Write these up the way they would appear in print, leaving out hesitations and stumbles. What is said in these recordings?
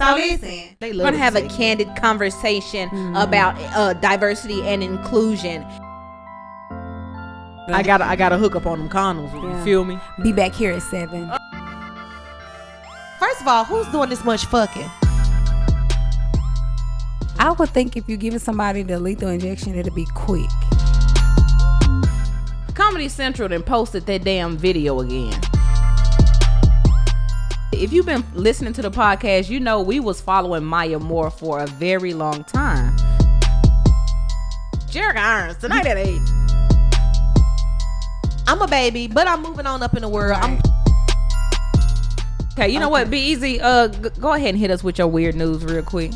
So listen, We're going to have a candid conversation about diversity and inclusion. I gotta hook up on them condoms. You feel me? Be back here at 7. First of all, who's doing this much fucking? I would think if you're giving somebody the lethal injection, it'll be quick. Comedy Central then posted that damn video again. If you've been listening to the podcast, you know we was following Maya Moore for a very long time. Jherica Irons, tonight at 8. I'm a baby, but I'm moving on up in the world. Okay, you know what? Be easy. Go ahead and hit us with your weird news real quick.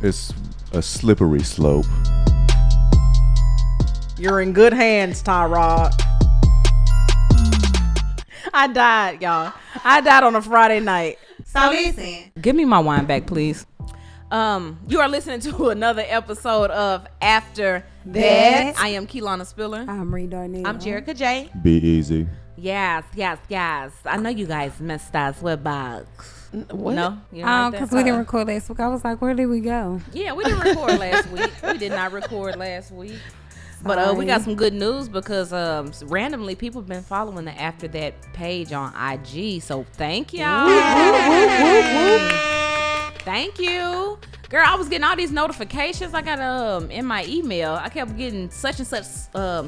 It's a slippery slope. You're in good hands, Tyrod. I died, y'all. I died on a Friday night. So listen. Give me my wine back, please. You are listening to another episode of After THAAET. I am KeLanna Spiller. I'm RiRi. I'm Jherica Jay. Be easy. Yes. I know you guys missed us with bugs. What? No? You don't like that? Because we didn't record last week. I was like, where did we go? Yeah, we didn't record last week. We did not record last week. But we got some good news because randomly people have been following the After THAAET page on IG. So thank y'all. Thank you. Girl, I was getting all these notifications. I got in my email. I kept getting such and such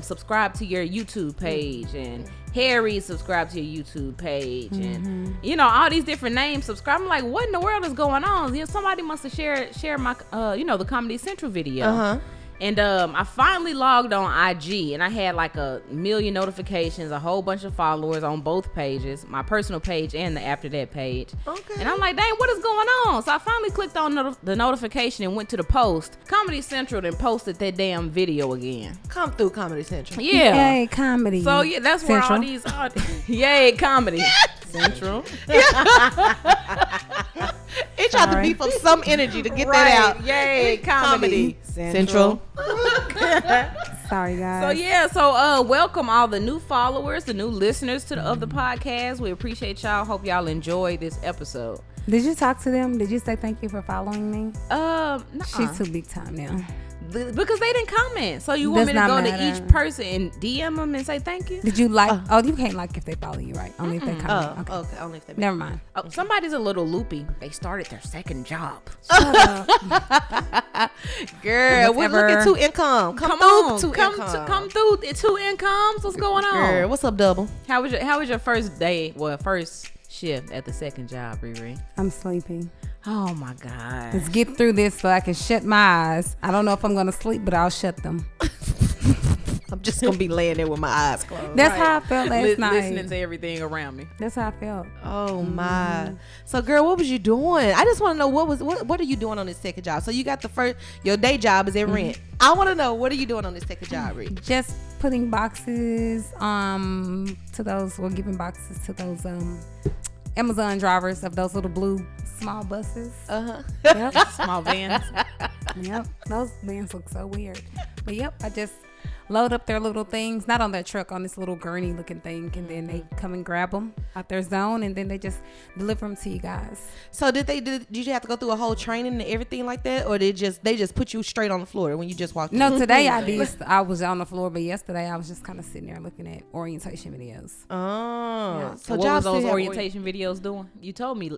subscribe to your YouTube page, and Harry subscribe to your YouTube page, and you know, all these different names subscribe. I'm like, what in the world is going on? You know, somebody must have shared my the Comedy Central video. And I finally logged on IG, and I had like 1 million notifications, a whole bunch of followers on both pages, my personal page and the After THAAET page. Okay. And I'm like, dang, what is going on? So I finally clicked on the notification and went to the post. Comedy Central then posted that damn video again. Come through Comedy Central. Yeah. Yay, comedy. So yeah, that's where all these are. Yay, Comedy Central. It tried to beef up some energy to get that out. Yay, Comedy Central. Sorry, guys. So yeah, so welcome all the new followers, the new listeners of the podcast. We appreciate y'all. Hope y'all enjoyed this episode. Did you talk to them? Did you say thank you for following me? Nuh-uh. She's too big time now. Because they didn't comment. So you want me to go to each person and DM them and say thank you? Did you like? You can't like if they follow you, right? Only if they comment. Okay. Only if they. Never mind. Oh, somebody's a little loopy. They started their second job. Shut up. Girl, we're looking to income. Come through two incomes. What's going on? Girl, what's up, double? How was your first day? Well, first shift at the second job, RiRi? I'm sleepy. Oh my God. Let's get through this so I can shut my eyes. I don't know if I'm going to sleep, but I'll shut them. I'm just going to be laying there with my eyes closed. That's how I felt last night. Listening to everything around me. That's how I felt. Oh my. So girl, what was you doing? I just want to know what are you doing on this second job? So you got your day job is at rent. I want to know, what are you doing on this second job, Rick? Just putting boxes giving boxes to those Amazon drivers of those little blue small buses. Yep. Small vans. Yep. Those vans look so weird. But yep, I just load up their little things, not on their truck, on this little gurney looking thing, and then they come and grab them out their zone, and then they just deliver them to you guys. So did you have to go through a whole training and everything like that, or they just put you straight on the floor when you just walked in? No, today I did. I was on the floor, but yesterday I was just kind of sitting there looking at orientation videos. Oh, yeah. So what was those orientation videos doing? You told me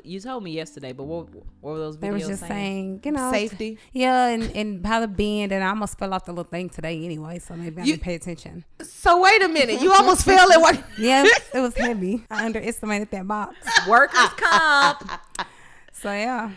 yesterday, but what were those videos They were just saying, safety. Yeah, and how to bend, and I almost fell off the little thing today anyway, so maybe I didn't pay attention. So wait a minute, you almost fell at what? Yeah, it was heavy. I underestimated that box. Workers comp. So yeah,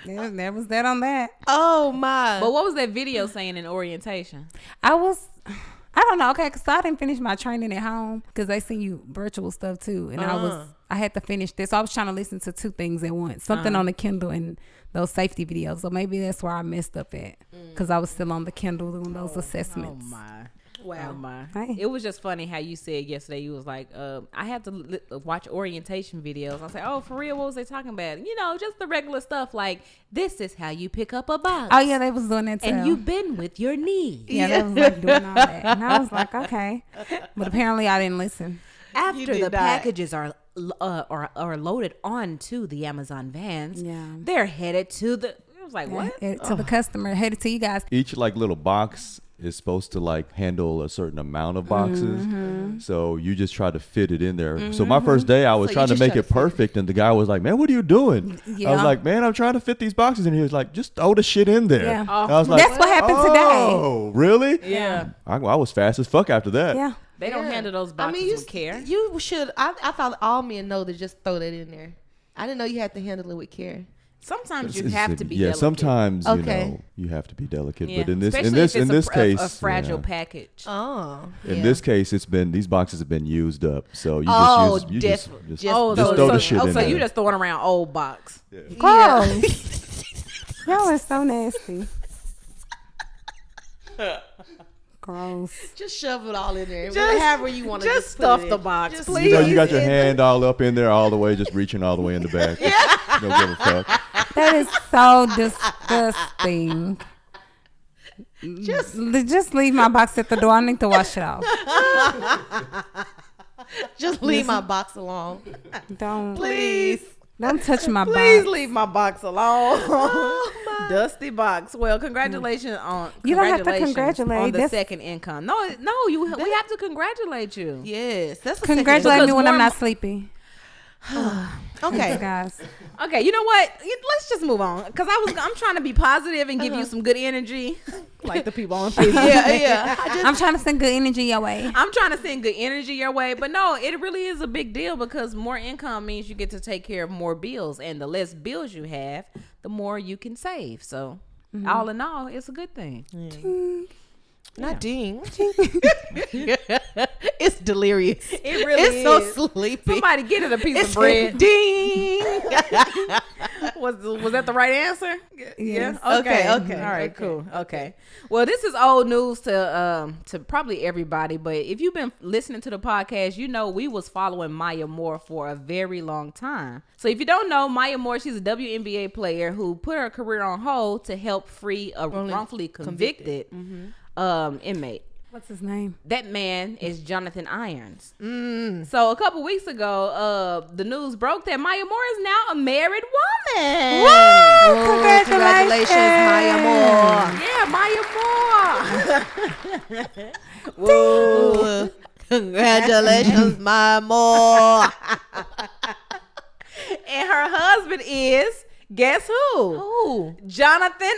there was that on that. Oh my! But what was that video saying in orientation? I don't know. Okay, because I didn't finish my training at home because they send you virtual stuff too, and I had to finish this. So I was trying to listen to two things at once, something on the Kindle and those safety videos. So maybe that's where I messed up at, because I was still on the Kindle doing those assessments. Oh my. Wow. Oh my. Hey. It was just funny how you said yesterday, you was like, I had to watch orientation videos. I said, oh, for real, what was they talking about? You know, just the regular stuff like, this is how you pick up a box. Oh yeah, they was doing that too. And you bend with your knee. Yeah, they was like doing all that. And I was like, okay. But apparently I didn't listen. After the packages are are loaded onto the Amazon vans. Yeah. They're headed to the. It was like what? To the customer, headed to you guys. Each like little box is supposed to like handle a certain amount of boxes. So you just try to fit it in there. So my first day I was So you trying to just make try it to fit it. perfect, and the guy was like, "Man, what are you doing?" I Yeah. was like, "Man, I'm trying to fit these boxes." And he was like, "Just throw the shit in there." Yeah. And I was like, That's what happened today. "Oh, really?" Yeah. I was fast as fuck after that. Yeah. They don't handle those boxes with care. You should. I thought all men know to just throw that in there. I didn't know you had to handle it with care. Sometimes you It's- have it's- to be yeah, delicate. sometimes Okay. you know you have to be delicate, Yeah. but in this Especially if it's this case, a fragile yeah. package. Oh. In this case, it's been these boxes have been used up, so you Oh, just use you just Oh, throw the shit in so there. you just throwing around old box. Gross. Y'all are so nasty. Gross. Just shove it all in there. However you want to. Just stuff the box, Just please. You know, you got your hand all up in there, all the way, just reaching all the way in the back. Don't give a fuck. That is so disgusting. Just leave my box at the door. I need to wash it off. Just leave my box alone. Don't Please. don't touch my Please box. leave my box alone. Dusty box. Well, congratulations on You don't have to congratulations congratulate. on the That's- second income. No, we have to congratulate you. Yes. That's a Congratulate me Because when I'm more- not sleepy. Okay. Guys. Okay, you know what? Let's just move on because I'm trying to be positive and give you some good energy, like the people on Facebook. Yeah. I'm trying to send good energy your way. I'm trying to send good energy your way, but no, it really is a big deal because more income means you get to take care of more bills, and the less bills you have, the more you can save. So, all in all, it's a good thing. Not ding. It's delirious. It really It's so is. sleepy. Somebody get it a piece It's of bread. ding. Was that the right answer? Yes. Yeah. Okay. All right. Cool. Okay. Well, this is old news to probably everybody, but if you've been listening to the podcast, you know we was following Maya Moore for a very long time. So if you don't know Maya Moore, she's a WNBA player who put her career on hold to help free a wrongfully convicted inmate. What's his name? That man is Jonathan Irons. So a couple weeks ago, the news broke that Maya Moore is now a married woman. Congratulations, Maya Moore. Yeah, Maya Moore. Whoa. Congratulations, Maya Moore. And her husband is, guess who? Who? Jonathan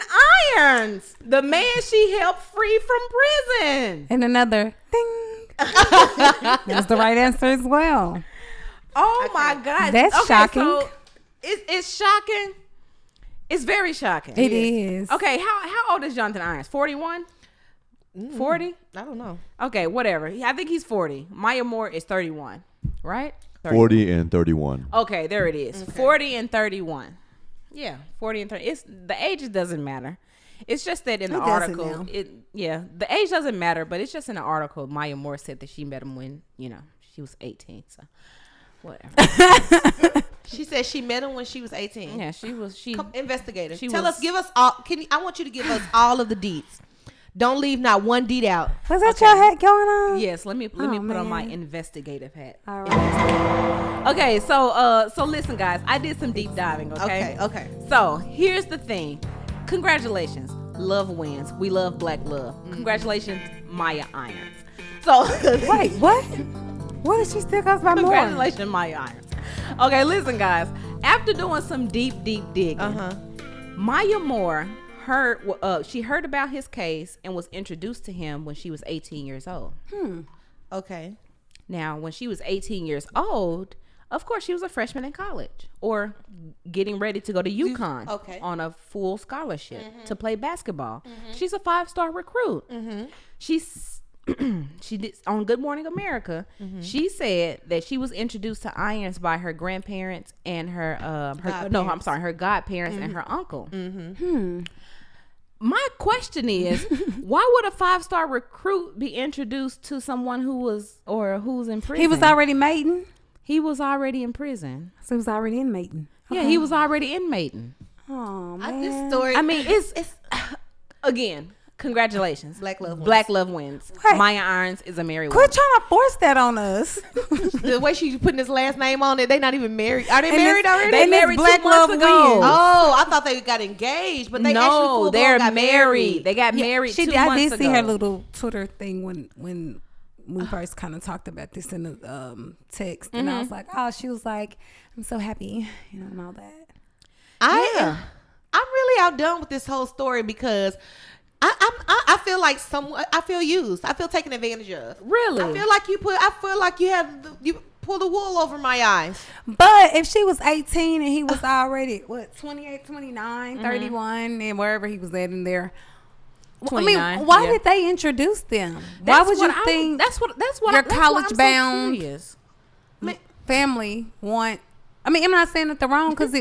Irons, the man she helped free from prison. And another ding. That's the right answer as well. Oh my God. That's shocking. So it's shocking. It's very shocking. It is. Okay, how old is Jonathan Irons? 41? 40? I don't know. Okay, whatever. I think he's 40. Maya Moore is 31, right? 40 and 31. Okay, there it is. 40 and 31. Yeah, 40 and 30. The age doesn't matter. It's just that in the doesn't article, now. the age doesn't matter, but it's just in the article. Maya Moore said that she met him when, she was 18. So, whatever. She said she met him when she was 18. Yeah, she Come, investigator. She Tell was- us, give us all. I want you to give us all of the deeds. Don't leave not one deed out. Was that your hat going on? Yes, let me put on my man. investigative hat. All right. Okay, so listen, guys. I did some deep diving. Okay. So here's the thing. Congratulations, love wins. We love black love. Congratulations, Maya Irons. So Wait, what? What if she still goes by more? congratulations, Maya Irons. Okay, listen, guys. After doing some deep digging, Maya Moore she heard about his case and was introduced to him when she was 18 years old. Okay. Now, when she was 18 years old, of course, she was a freshman in college or getting ready to go to UConn on a full scholarship to play basketball. She's a 5-star recruit. She did on Good Morning America. She said that she was introduced to Irons by her grandparents and her godparents and her uncle. My question is, why would a 5-star recruit be introduced to someone who's in prison? He was already mating. He was already in prison. So he was already in mating. Yeah, he was already in mating. Oh man. This story. I mean, it's again, Congratulations. Black love wins. Black love wins. Right. Maya Irons is a married Quit woman. trying to force that on us. The way she's putting his last name on it, they not even married. Are they And married this- already? They And this married Black 2 months Love ago. wins. Oh, I thought they got engaged, but they actually No, full they're got married. They got married 2 I months did ago. see her little Twitter thing when we first kind of talked about this in the text, and I was like, oh, she was like, I'm so happy, and all that. I'm really outdone with this whole story because I feel like I feel used. I feel taken advantage of. Really? I feel like you pulled the wool over my eyes. But if she was 18 and he was already 28, 29, 31, and wherever he was at in there. I mean, 29, why yeah. did they introduce them? Why That's would what you I- think That's what your that's why I'm college so bound curious. family want? I mean, I'm not saying that they're wrong because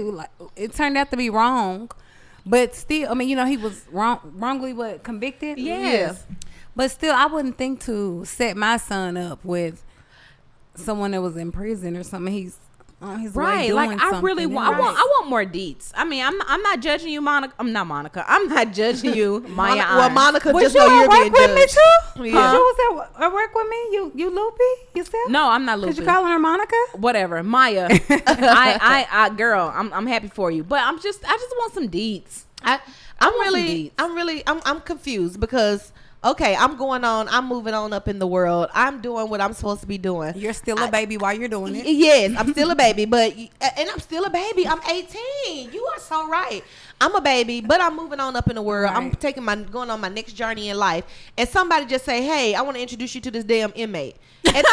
it turned out to be wrong, but still, I mean, he was wrongly convicted. Yes. But still, I wouldn't think to set my son up with someone that was in prison or something. He's on his way Right, doing like I really something. want. I want more deets. I mean, I'm not judging you, Monica. I'm not Monica. I'm not judging you, Maya. Well, Irons. Monica Was just you know at you're work being with me judged. too? Yeah. You was at work with me? You loopy yourself? No, I'm not Cause losing. you calling her Monica? Whatever, Maya. I girl, I'm happy for you, but I just want some deets. I'm confused because okay, I'm moving on up in the world. I'm doing what I'm supposed to be doing. You're still a baby while you're doing it. Yes, I'm still a baby, and I'm still a baby. I'm 18. You are so right. I'm a baby, but I'm moving on up in the world. I'm going on my next journey in life. And somebody just say, "Hey, I want to introduce you to this damn inmate." And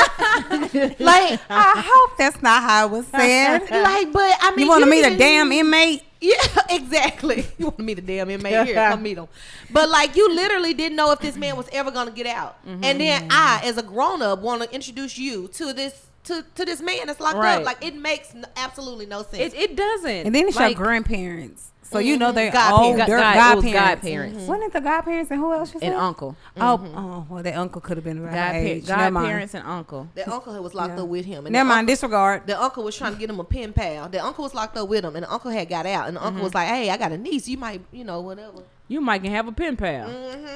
like, I hope that's not how it was said. like, but I mean, You want to meet a even- damn inmate? Yeah, exactly. You want to meet a damn inmate? Here, come meet him. But like, you literally didn't know if this man was ever gonna get out, and then I, as a grown up, want to introduce you to this this man that's locked Right. up. Like, it makes absolutely no sense. It doesn't. And then it's your like, grandparents. So you know they're Godparents. older it was godparents. godparents. Wasn't it the godparents and who else you said? and uncle. Oh, well, that uncle could have been around age. Never mind. Godparents and uncle. The uncle was locked up with him. And Never the mind. Disregard. The uncle was trying to get him a pen pal. The uncle was locked up with him, and the uncle had got out. And the uncle was like, "Hey, I got a niece. You might, whatever." You might can have a pen pal.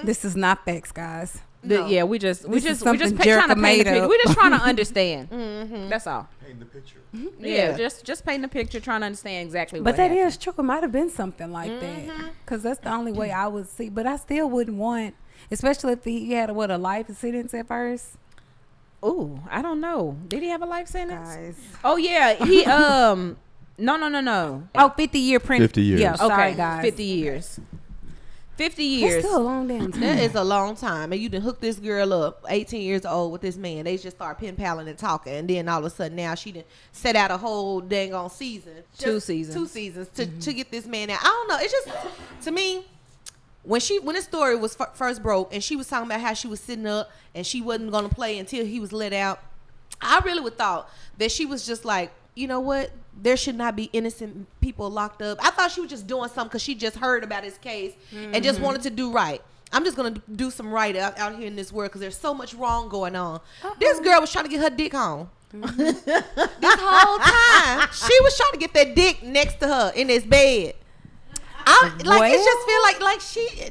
This is not facts, guys. No. Yeah, we just something trying to Jherica paint the made picture. up. We're just trying to understand. That's all. Paint the picture. Yeah, just paint the picture, trying to understand exactly. But what that happened. is true. It might have been something like that. Because that's the only way I would see. But I still wouldn't want, especially if he had a life sentence at first. Ooh, I don't know. Did he have a life sentence? Guys. Oh yeah, he no. Oh, 50-year print. 50 years. Yeah, sorry, Okay, guys. 50 years. 50 That's years. still a long damn time. That is a long time. And you done hook this girl up, 18 years old, with this man. They just start pen paling and talking. And then all of a sudden now she done set out a whole dang on season. 2 seasons. 2 seasons to get this man out. I don't know. It's just, to me, when this story was first broke and she was talking about how she was sitting up and she wasn't going to play until he was let out, I really would thought that she was just like, you know what? There should not be innocent people locked up. I thought she was just doing something because she just heard about his case and just wanted to do right. I'm just going to do some right out here in this world because there's so much wrong going on. This girl was trying to get her dick home. This whole time, she was trying to get that dick next to her in this bed. It just feel like she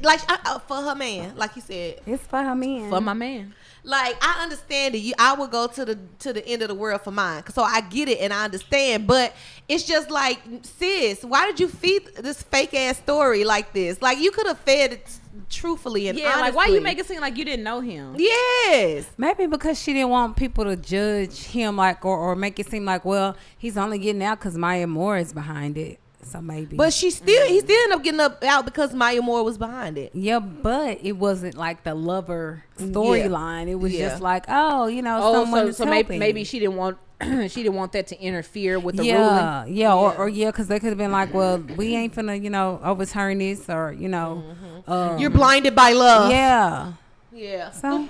for her man, like you said. It's for her man. For my man. Like, I understand that I would go to the end of the world for mine. So I get it and I understand. But it's just like, sis, why did you feed this fake ass story like this? Like, you could have fed it truthfully and honestly. Like why you make it seem like you didn't know him? Yes. Maybe because she didn't want people to judge him like or make it seem like, well, he's only getting out because Maya Moore is behind it. So maybe. But he still ended up getting out because Maya Moore was behind it. Yeah, but it wasn't like the lover storyline. It was just like, someone so maybe she didn't want that to interfere with the ruling. Yeah, because they could have been like, well, we ain't finna, overturn this or, You're blinded by love. Yeah. Yeah. So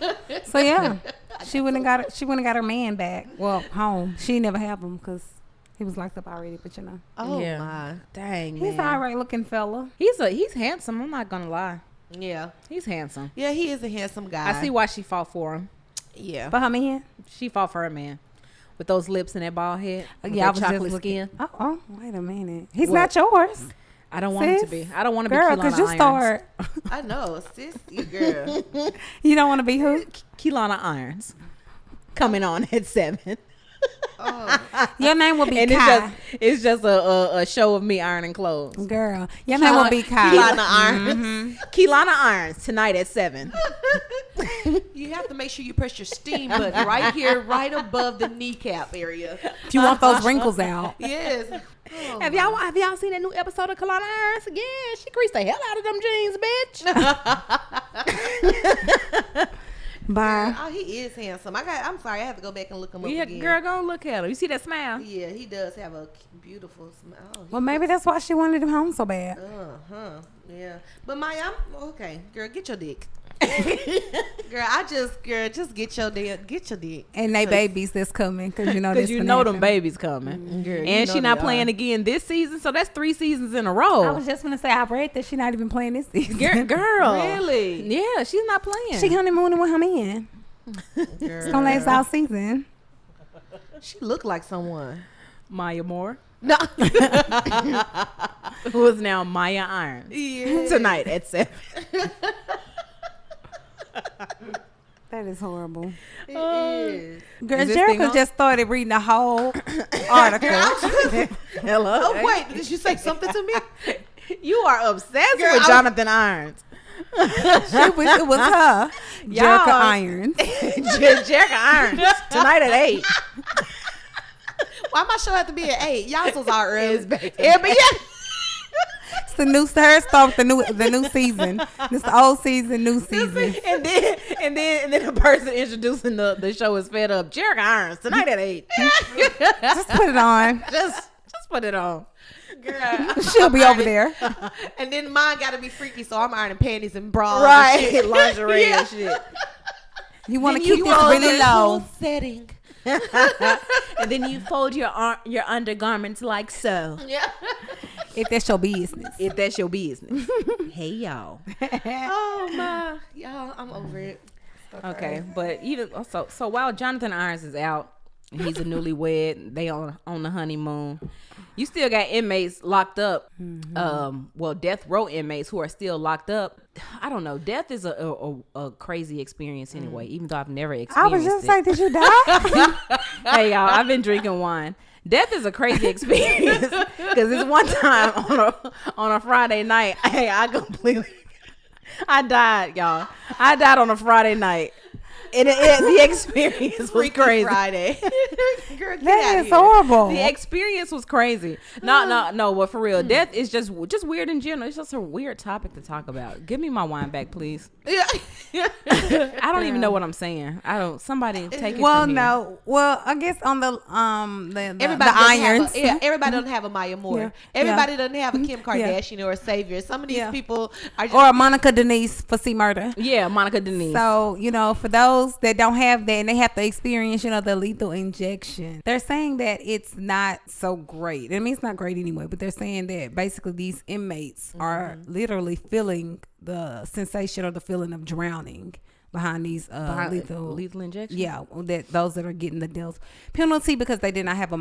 yeah, she wouldn't got her man back. Well, home. She never have him because he was locked up already. But Oh Yeah. my. Dang, he's man. all right looking fella. He's handsome. I'm not gonna lie. Yeah. He's handsome. Yeah, he is a handsome guy. I see why she fought for him. Yeah. But her man. She fought for her man with those lips and that bald head. With Yeah, I that was chocolate just skin. Oh, wait a minute. He's What? not yours. I don't want it to be. I don't want to be girl, KeLanna because you Irons. I know, sis, you girl. You don't want to be who? KeLanna Irons coming on at 7. Your name will be And Kai. it's just a show of me ironing clothes. Girl, your name will be Kai. KeLanna Irons. KeLanna Irons tonight at 7. You have to make sure you press your steam button right here, right above the kneecap area. If you want those wrinkles out. Yes. Oh, Have y'all seen that new episode of KeLanna Irons? Yeah, she greased the hell out of them jeans, bitch. Bye. oh, he is handsome. I'm sorry, I have to go back and look him up Yeah, again. girl, go look at him. You see that smile? Yeah, he does have a beautiful smile. Oh, Well, maybe that's why she wanted him home so bad. Yeah. But Maya, I'm okay. Girl, get your dick. Girl, just get your dick. And they babies that's coming because you know Because this you finna know them happen. babies coming. Girl, you And know she not they playing are. again this season, so that's 3 seasons in a row. I was just gonna say I read that she not even playing this season. Girl. Really? Yeah, she's not playing. She honeymooning with her man. It's gonna last all season. She looked like someone. Maya Moore, No. who is now Maya Irons. Yeah. Tonight at 7. That is horrible. It is. Girl, Is this thing Jherica on? just started reading the whole article. Hello. Oh wait, did you say something to me? You are obsessed Girl, with I- Jonathan Irons. She wish it was her. Y'all- Jherica Irons. Jherica Irons tonight at 8. Why my show have to be at 8? Y'all so are early. It's back to Yeah, but yeah. It's the new her start with the new season. This the old season, new season. and then the person introducing the show is fed up. Jherica Irons tonight at 8. Just put it on. just put it on. Girl. She'll be over there. And then mine got to be freaky, so I'm ironing panties and bras. Right. And shit. Lingerie Yeah. and shit. You want to Then keep you this roll really the low. whole setting. And then you fold your undergarments like so. Yeah. If that's your business. If that's your business. Hey y'all. Oh my, y'all, I'm over it. Okay, but even so while Jonathan Irons is out, he's a newlywed. They on the honeymoon. You still got inmates locked up. Death row inmates who are still locked up. I don't know. Death is a crazy experience anyway. Even though I've never I experienced was just it. like, did you die? Hey y'all, I've been drinking wine. Death is a crazy experience because it's one time on a Friday night. Hey, I died, y'all. I died on a Friday night. And the experience was Freaky crazy. Friday. Girl, get That out is here. horrible. The experience was crazy. No, but for real, death is just weird in general. It's just a weird topic to talk about. Give me my wine back, please. Yeah. I don't even know what I'm saying. Somebody take it Well, from here. no. Well, I guess on the Everybody the doesn't have irons. everybody doesn't have a Maya Moore. Yeah. Everybody doesn't have a Kim Kardashian or a Savior. Some of these Yeah. people are just Or Monica Denise for C murder. Yeah, Monica Denise. So, for those that don't have that and they have to experience, the lethal injection, they're saying that it's not so great. I mean, it's not great anyway, but they're saying that basically these inmates are literally feeling the sensation or the feeling of drowning behind these lethal injection. Yeah, those that are getting the death penalty because they did not have a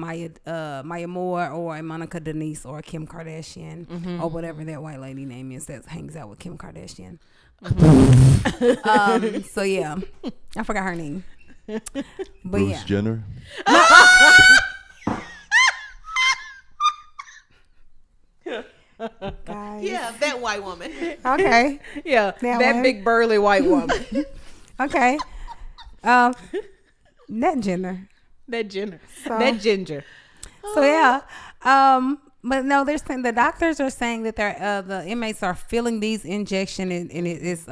Maya Moore or a Monica Denise or a Kim Kardashian or whatever that white lady name is that hangs out with Kim Kardashian. So yeah, I forgot her name. But Bruce Jenner. guys. yeah, that white woman. Okay. Yeah, that one. big burly white woman. Okay. That Jenner. That Jenner. So- That ginger. So yeah. But no, they're saying the doctors are saying that they're the inmates are feeling these injection and it is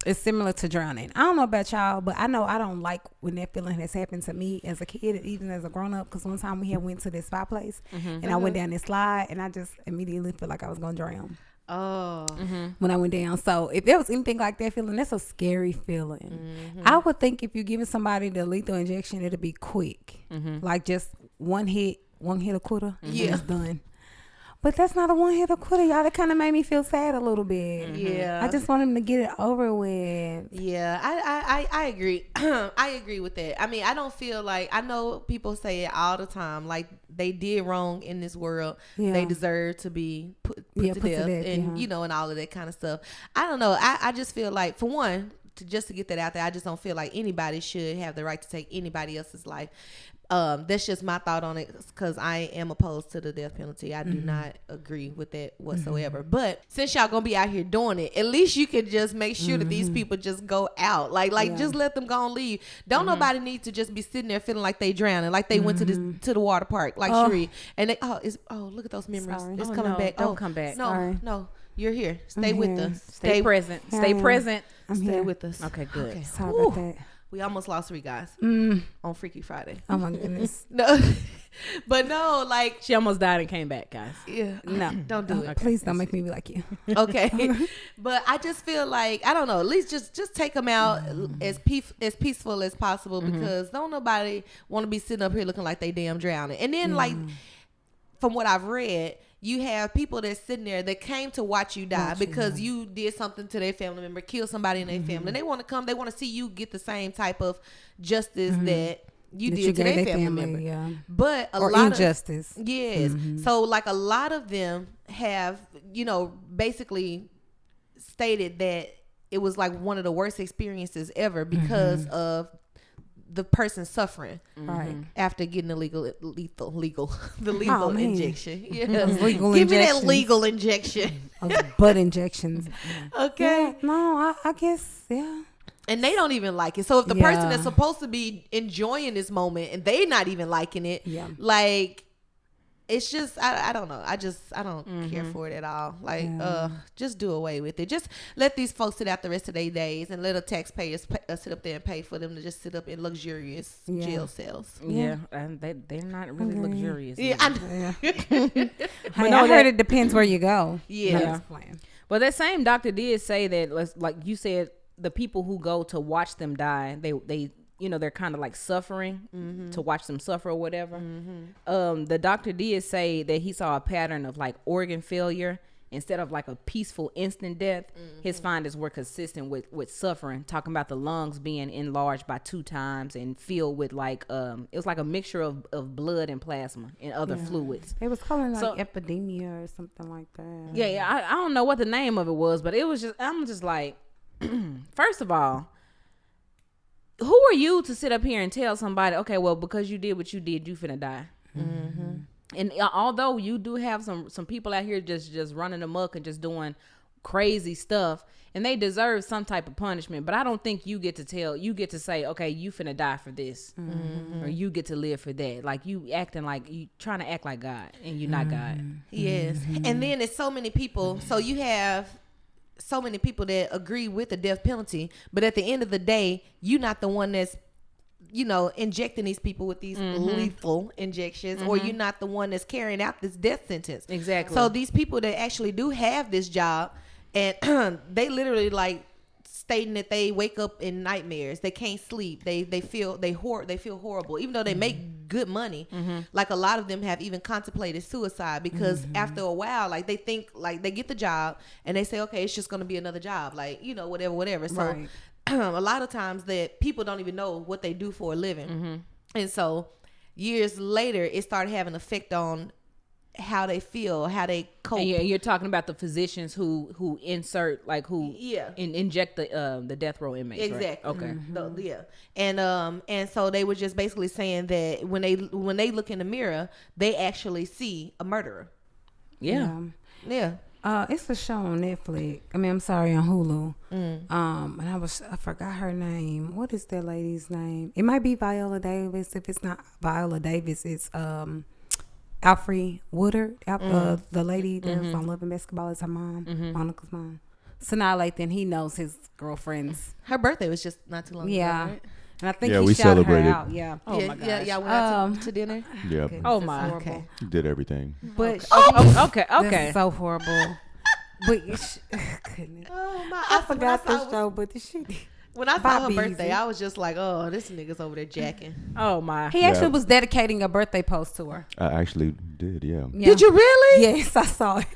it's similar to drowning. I don't know about y'all, but I know I don't like when that feeling has happened to me as a kid, even as a grown up. Because one time we had went to this spa place and I went down this slide and I just immediately felt like I was gonna drown. Oh, When I went down. So if there was anything like that feeling, that's a scary feeling. I would think if you're giving somebody the lethal injection, it'll be quick, like just one hit a quitter, and it's done. But that's not a one hit a quitter, y'all. That kind of made me feel sad a little bit. yeah. I just want him to get it over with. Yeah, I agree. I agree with that. I mean, I don't feel like, I know people say it all the time, like they did wrong in this world. Yeah. They deserve to be put put to death, and and all of that kind of stuff. I don't know. I just feel like, for one, just to get that out there, I just don't feel like anybody should have the right to take anybody else's life. That's just my thought on it, because I am opposed to the death penalty. I do not agree with that whatsoever. But since y'all gonna be out here doing it, at least you can just make sure that these people just go out. Like just let them go and leave. Don't nobody need to just be sitting there feeling like they drowning, like they went to the water park, like Cherie. And they look at those memories. Sorry. It's coming back. Don't come back. No. You're here. Stay with us. Stay present. Stay present. Stay with us. Okay, good. Okay. Sorry about that. We almost lost 3 guys on Freaky Friday. Oh my goodness. No, but no, like, She almost died and came back, guys. yeah, No, don't do it. Please don't make me be like you. Okay, but I just feel like, I don't know. At least just take them out as peaceful as possible, because don't nobody want to be sitting up here looking like they damn drowning. And then like, from what I've read, you have people that's sitting there that came to watch you die because you did something to their family member, killed somebody in their family. And they want to come, they want to see you get the same type of justice that you did to their family member. Yeah. But a Or lot injustice. of yes. So like a lot of them have, basically stated that it was like one of the worst experiences ever because of the person suffering Right. after getting the lethal Oh, man. injection. Yeah. Those legal Give me that injections. legal injection. Those butt injections. Okay. Yeah, no, I guess, yeah. And they don't even like it. So if the person that's supposed to be enjoying this moment and they not even liking it, like, it's just, I don't know. I don't care for it at all. Like, just do away with it. Just let these folks sit out the rest of their days and let the taxpayers sit up there and pay for them to just sit up in luxurious jail cells. Yeah, and they're not really luxurious. Yeah, Hey, I heard it depends where you go. Yeah. No, just playing. But that same doctor did say that, like you said, the people who go to watch them die, they they're kind of like suffering to watch them suffer or whatever. The doctor did say that he saw a pattern of like organ failure instead of like a peaceful instant death. His findings were consistent with suffering, talking about the lungs being enlarged by 2 times and filled with like it was like a mixture of blood and plasma and other fluids. It was calling like So- epidemia or something like that. Yeah, I don't know what the name of it was, but it was just, I'm just like, first of all, who are you to sit up here and tell somebody, okay, well, because you did what you did, you finna die? And although you do have some people out here just running amok and just doing crazy stuff, and they deserve some type of punishment, but I don't think you get to say, okay, you finna die for this, or you get to live for that. Like, you acting like, you trying to act like God, and you're not God. Yes. And then it's so many people. So you have so many people that agree with the death penalty, but at the end of the day, you're not the one that's injecting these people with these lethal injections, or you're not the one that's carrying out this death sentence. Exactly. So these people that actually do have this job, and they literally like stating that they wake up in nightmares, they can't sleep, they feel horrible, even though they make good money. Like, a lot of them have even contemplated suicide because after a while, like, they think, like, they get the job and they say, okay, it's just gonna be another job, like, whatever. So Right. a lot of times that people don't even know what they do for a living, and so years later it started having an effect on how they feel, how they cope. And you're talking about the physicians who insert, like, who inject the death row inmates. Exactly. Right? Okay. And so they were just basically saying that when they look in the mirror, they actually see a murderer. Yeah. Yeah. It's a show on Netflix. I mean, I'm sorry, on Hulu. And I forgot her name. What is that lady's name? It might be Viola Davis. If it's not Viola Davis, it's Alfre Woodard. The lady that's on Love and Basketball is her mom, Monica's mom. Sanaa Lathan, he knows his girlfriends. Her birthday was just not too long ago, right? And I think Yeah, he we shouted celebrated. her out. Yeah. Oh my gosh. Yeah, went out to dinner. Yeah, Oh my. Horrible. did everything. But Okay. that's so horrible. But goodness. Oh my! I forgot the show, but the shit. When I saw her Bobby birthday, Easy. I was just like, "Oh, this nigga's over there jacking." Oh my. He actually was dedicating a birthday post to her. I actually did, yeah. Did you really? Yes, I saw it.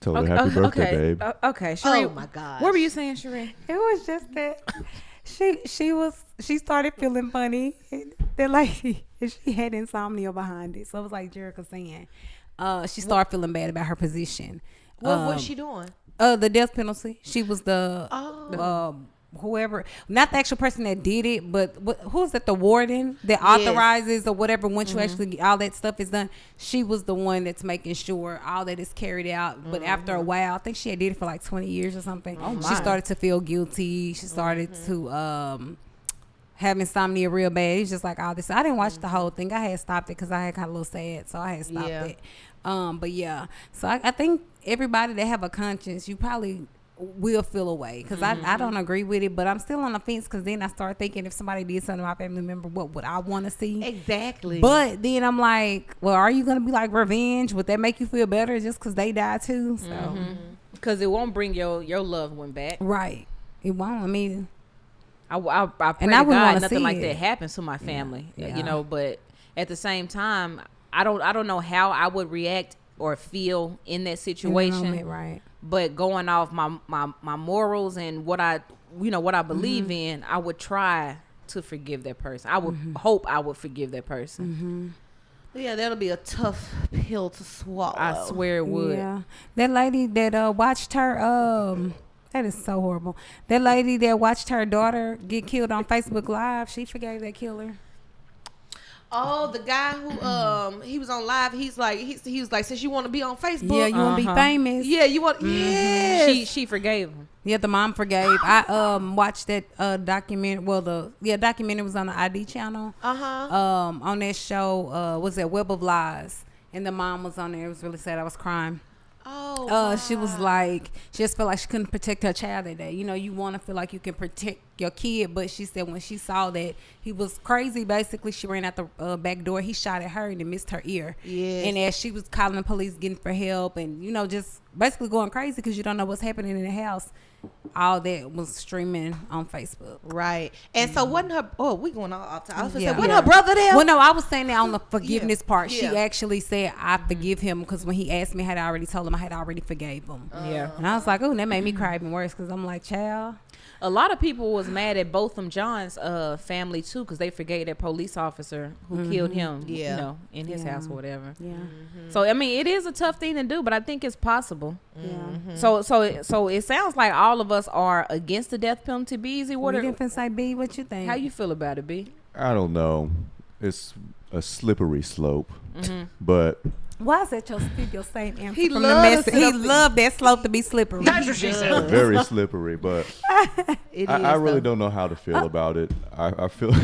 Told her happy birthday, babe. Okay. Sheree, Oh my god! what were you saying, Sheree? It was just that she started feeling funny. The lady, she had insomnia behind it. So it was like Jherica saying, she started feeling bad about her position. What was she doing? The death penalty. She was the whoever, not the actual person that did it, but who's that? The warden that authorizes or whatever. Once you actually all that stuff is done, she was the one that's making sure all that is carried out. But after a while, I think she had did it for like 20 years or something. She started to feel guilty. She started to have insomnia real bad. It's just like all this. I didn't watch the whole thing. I had stopped it because I had got a little sad, so I had stopped it. But yeah, so I think everybody that have a conscience, you probably will feel away because I don't agree with it, but I'm still on the fence because then I start thinking if somebody did something to my family member, what would I want to see? Exactly. But then I'm like, well, are you gonna be like revenge? Would that make you feel better just because they died too? So because it won't bring your loved one back, right? It won't. I mean, I pray and to I wouldn't God wanna nothing see like it. that happens to my family, Yeah. you know. But at the same time, I don't know how I would react or feel in that situation. Right. But going off my morals and what I believe in, I would try to forgive that person. I would hope I would forgive that person. Yeah, that'll be a tough pill to swallow. I swear it would. Yeah, that lady that watched her that is so horrible. That lady that watched her daughter get killed on Facebook Live, she forgave that killer. Oh, the guy who he was on live. He's like he was like, since you want to be on Facebook, Yeah, you want to be famous. yeah, you want, She forgave him. Yeah, the mom forgave. I watched that documentary. Well, the documentary was on the ID channel. On that show, was that Web of Lies, and the mom was on there. It was really sad. I was crying. Oh, She was like, she just felt like she couldn't protect her child that day. You know, you want to feel like you can protect your kid, but she said when she saw that he was crazy, basically she ran out the back door. He shot at her and it missed her ear. Yes. And as she was calling the police, getting for help, and you know, just basically going crazy because you don't know what's happening in the house. All that was streaming on Facebook. right. And so wasn't her? Oh, we going all off time. I was gonna Yeah. say, wasn't her brother there? Well, no, I was saying that on the forgiveness part. She Yeah. actually said, I forgive him, because when he asked me, I had already told him I had already forgave him. Yeah. And I was like, oh, that made me cry even worse because I'm like, child. A lot of people was mad at Botham John's family too because they forgave that police officer who killed him. Yeah. You know, in his Yeah. house or whatever. Yeah. So I mean, it is a tough thing to do, but I think it's possible. Yeah. So it sounds like all of us are against the death penalty. Beezy, What you didn't say, B? What you think? how you feel about it, B? I don't know. It's a slippery slope, but Why is that your same answer He from the loves message? to He sit up loved that slope to be slippery. very slippery. But It I is, really though. don't know how to feel about it. I feel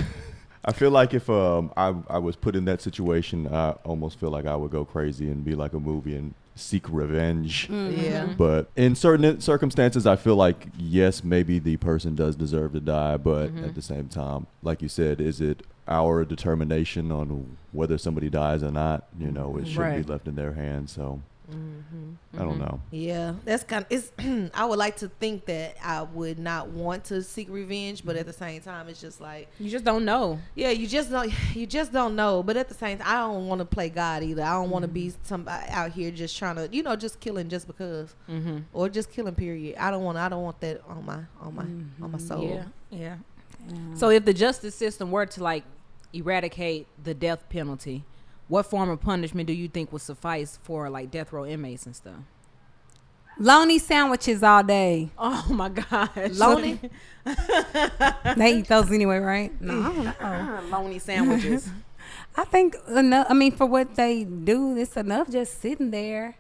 I feel like if I was put in that situation, I almost feel like I would go crazy and be like a movie and seek revenge. Yeah. But in certain circumstances, I feel like, yes, maybe the person does deserve to die. But at the same time, like you said, is it our determination on whether somebody dies or not? You know, it shouldn't Right. be left in their hands. So I don't know. Yeah, that's kind of, it's I would like to think that I would not want to seek revenge, but at the same time it's just like, You just don't know. yeah, you just don't know, but at the same time I don't want to play God either. I don't want to be somebody out here just trying to, just killing just because, or just killing period. I don't want that on my soul. Yeah, yeah. So if the justice system were to like eradicate the death penalty, what form of punishment do you think would suffice for like death row inmates and stuff? Lonely sandwiches all day. Oh my gosh. Lonely? They eat those anyway, right? No, I don't know. Lonely sandwiches. I think enough. I mean, for what they do, it's enough just sitting there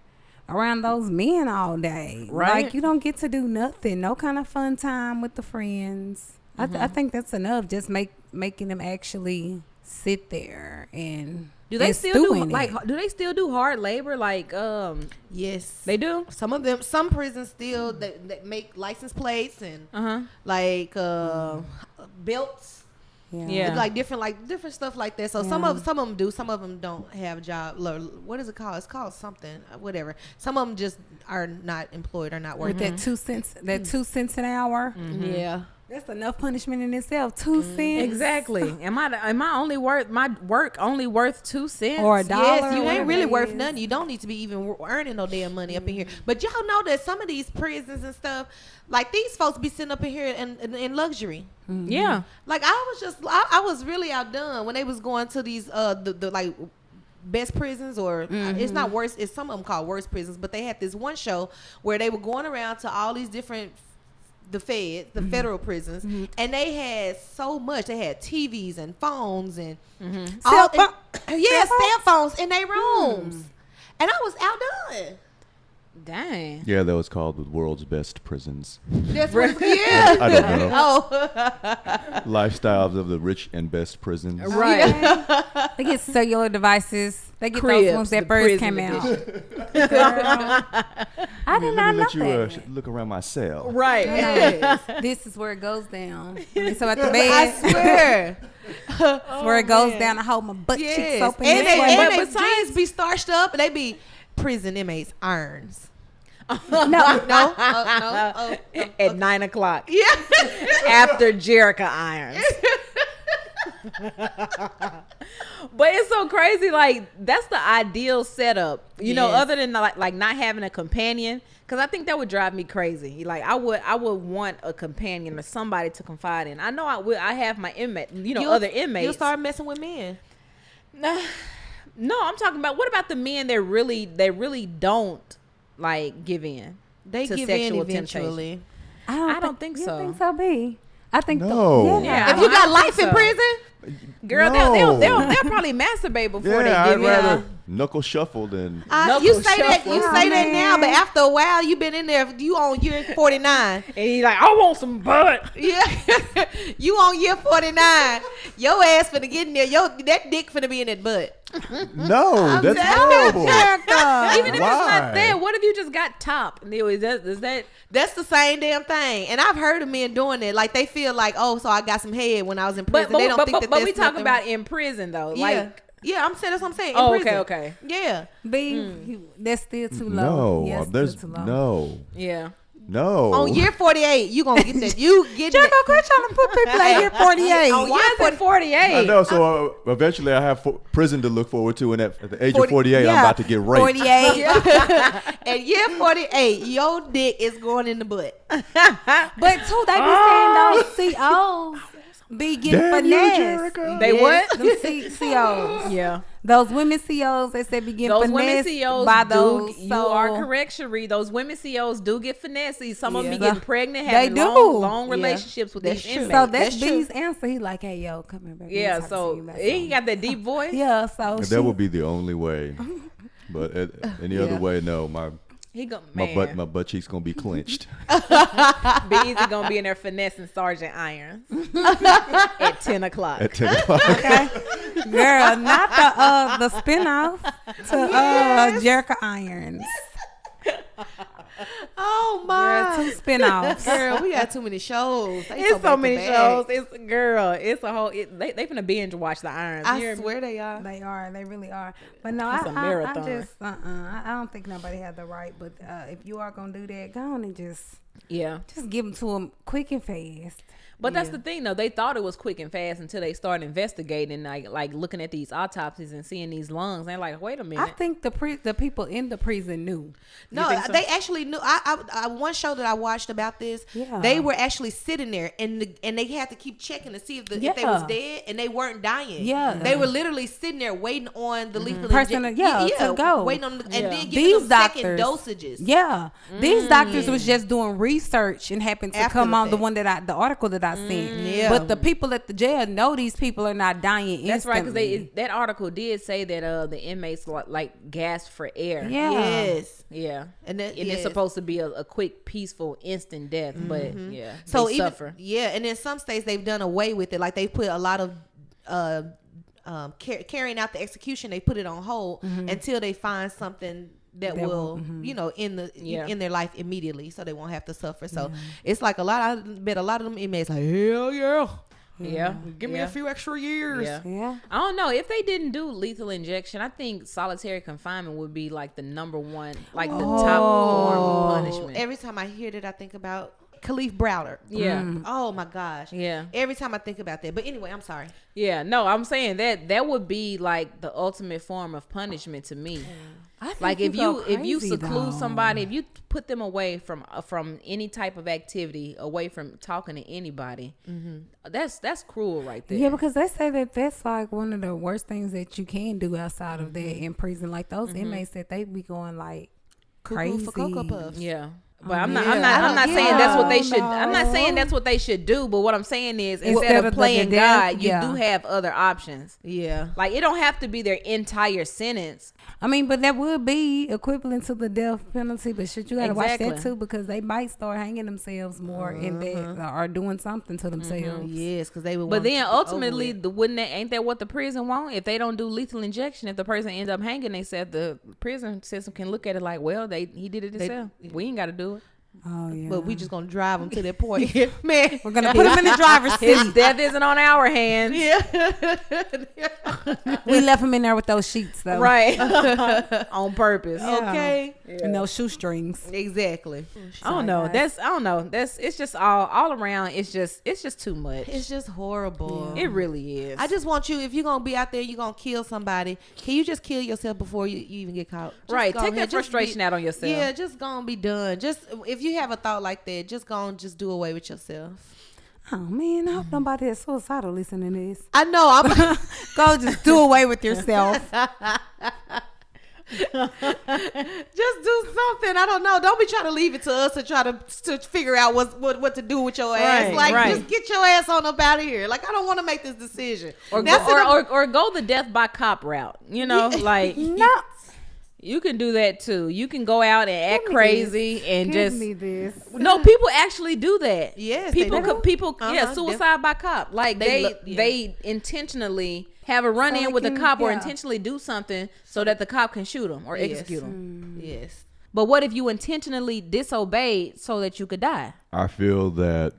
around those men all day. Right. Like you don't get to do nothing. No kind of fun time with the friends. I think that's enough. Just making them actually sit there and Do they and still stew do in it. like? Do they still do hard labor? Like, Yes. they do. Some prisons still that make license plates and like belts. Yeah. Like different stuff like that. So some of them do, some of them don't have a job. What is it called? It's called something, whatever. Some of them just are not employed or not with working. that 2 cents, that 2 cents an hour. Yeah. That's enough punishment in itself. 2 cents Exactly. Am I only worth my work only worth 2 cents? or $1. Yes, you whatever ain't really it worth is. nothing. You don't need to be even earning no damn money up in here. But y'all know that some of these prisons and stuff, like these folks be sitting up in here in luxury. Yeah. Like I was really outdone when they was going to these the like best prisons, or it's not worse. It's some of them called worst prisons. But they had this one show where they were going around to all these different the federal prisons, and they had so much. They had TVs and phones and Cell phones in their rooms, and I was outdone. Dang. Yeah, that was called the world's best prisons. That's what, yeah. I don't know. Oh, Lifestyles of the rich and best prisons. Right. They get cellular devices. They get Cribs, those ones that the first prison came out. edition. Girl, I did not know Let you that. look around my cell. Right. Yes. This is where it goes down. So at the I bed, swear. that's where it goes down. I hold my butt cheeks Yes. open. And this way. they But jeans be starched up, and they be prison inmates irons. no, No, At 9:00. yeah. After Jherica irons. But it's so crazy. Like, that's the ideal setup, you know, Yes. other than like not having a companion. Because I think that would drive me crazy. Like, I would want a companion or somebody to confide in. I know I will. I have my inmate, other inmates. You'll start messing with men. No, I'm talking about, what about the men that really don't like give in? They to give in sexual eventually. I don't think you so. think so, B? I think No. Yeah. If you got I life think in so. prison, Girl, No. they'll probably masturbate before Yeah, they I'd give in. rather knuckle shuffle than. Knuckle you say that shuffle. you say that Oh, now, but man. after a while, you been in there. You on year 49. And he's like, I want some butt. Yeah, you on year 49. Your ass finna get in there. That dick finna be in that butt. No, that's telling horrible. Even if it's Why? not there, what if you just got top? And is that That's the same damn thing. And I've heard of men doing it. Like they feel like, oh, so I got some head when I was in prison. but they don't think that but there's we talk nothing- about in prison though. Yeah. Like, Yeah, I'm saying that's what I'm saying. In oh, prison. okay. Yeah. B, that's still too low. No, Yes, there's still too low. no, Yeah. no. On year 48, you gonna get that. You get Jericho, that. quit trying to put people at year 48. On Why is it 48? I know. So eventually, I have prison to look forward to, and at the age 40 of 48, I'm yeah, about to get raped. 48. At year 48, your dick is going in the butt. But too, they be saying those COs be getting Damn you, finessed. Jherica. They what? Them COs. Yeah. Those women COs, they said be getting Those women finessed CEOs by do. those. You are correct, Cherie. Those women CEOs do get finessed. Some of them be Yeah. getting pregnant, They having do. long Yeah. relationships with That's these true. inmates. So that's That's true. B's answer. He like, hey, yo, come here, baby. Yeah, Let me talk to so you about he something. got that deep voice. Yeah, so That would be the only way. But any other Yeah. way, no. My butt cheeks gonna be clenched. Be easy gonna be in there finessing Sergeant Irons at 10:00. At 10 o'clock. okay. Girl, not the spinoff to Jherica Irons. Oh Girl, my. 2 spinoffs. Girl, we got too many shows. They It's so many back-to-back. shows. It's a whole. They finna binge watch the Irons. You hear I me? swear they are. They are. They really are. But no, It's a I marathon. just I don't think nobody had the right. But if you are gonna do that, go on and just Yeah. give them to them quick and fast. But that's the thing, though. They thought it was quick and fast until they started investigating, like looking at these autopsies and seeing these lungs. They're like, wait a minute. I think the people in the prison knew. No, think so? they actually knew. I one show that I watched about this. Yeah. They were actually sitting there, and they had to keep checking to see if they was Yeah. dead, and they weren't dying. Yeah. they were literally sitting there waiting on the lethal Person, injection. to go. waiting on, and Yeah. then giving These them second doctors, dosages. Yeah, these doctors was just doing research and happened to After come the on the fact. one the article that I sent. Yeah. But the people at the jail know these people are not dying That's right, instantly. because that article did say that the inmates like gasped for air. Yeah. Yes, Yeah. and that, And it's supposed to be a quick, peaceful, instant death, but yeah, So they even suffer. and in some states they've done away with it. Like they put a lot of carrying out the execution. They put it on hold until they find something that will, in their life immediately, so they won't have to suffer. So it's like I bet a lot of them inmates like, hell yeah, Yeah. give me a few extra years. Yeah. Yeah. I don't know. If they didn't do lethal injection, I think solitary confinement would be like the number one, like the top form of punishment. Every time I hear that, I think about Khalif Browder. Yeah. Oh my gosh. Yeah. Every time I think about that. But anyway, I'm sorry. Yeah, no, I'm saying that would be like the ultimate form of punishment to me. I think Like if you crazy, seclude though. somebody, if you put them away from any type of activity, away from talking to anybody, that's cruel right there. Yeah, because they say that that's like one of the worst things that you can do outside of that in prison. Like those inmates that they be going like crazy For Cocoa Puffs. Yeah. But I'm yeah. not saying that's what they should. No. I'm not saying that's what they should do. But what I'm saying is, Instead instead of of the playing death, God, you yeah. do have other options. Yeah. Like it don't have to be their entire sentence. I mean, but that would be equivalent to the death penalty. But shit, you gotta watch Exactly. that too, because they might start hanging themselves more in that or doing something to themselves. Yes, because they would. But want then to over ultimately, with. ain't that what the prison want? If they don't do lethal injection, if the person ends up hanging, they said the prison system can look at it like, well, he did it himself. We ain't got to do it. Oh yeah. But we just gonna drive them to that point, man. we're gonna put him in the driver's His seat. death isn't on our hands. Yeah. We left him in there with those sheets though, Right. On purpose. Yeah. Okay. And those shoestrings. Exactly. I don't know. It's just all around. It's just too much. It's just horrible. It really is. I just want you, if you're gonna be out there, you're gonna kill somebody. Can you just kill yourself before you even get caught? Just right. go Take ahead, that frustration out on yourself. Yeah, just gonna be done. Just if you have a thought like that, just gonna just do away with yourself. Oh man, I hope nobody is suicidal listening to this. I know. I'm Go just do away with yourself. just do something. I don't know. Don't be trying to leave it to us to try to figure out what to do with your ass. Right, Like right. just get your ass on up out of here. Like I don't want to make this decision. Or Now, go, see, them- or go the death by cop route. You know, like No. you can do that too. You can go out and act Give me crazy this. and Give just me this. no. People actually do that. Yes, they people do. people yeah, Uh-huh. suicide by cop. Like They they look- yeah. intentionally have a run in they with the can- cop or yeah. intentionally do something so that the cop can shoot them or Yes. execute them. Yes. But what if you intentionally disobeyed so that you could die? I feel that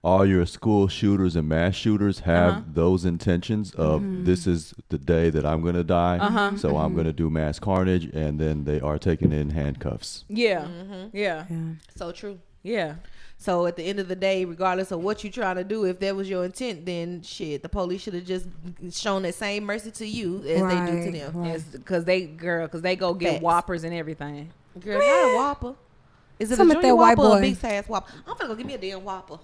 all your school shooters and mass shooters have those intentions of this is the day that I'm going to die, so I'm going to do mass carnage, and then they are taken in handcuffs. Yeah, yeah, Yeah. So true. yeah. So at the end of the day, regardless of what you're trying to do, if that was your intent, then shit, the police should have just shown that same mercy to you as they do to Right, them. right. Because they go get Facts. whoppers and everything. Girl, not a Whopper. Is it Some a of junior that white Whopper or a boy. big size Whopper? I'm gonna go give me a damn Whopper.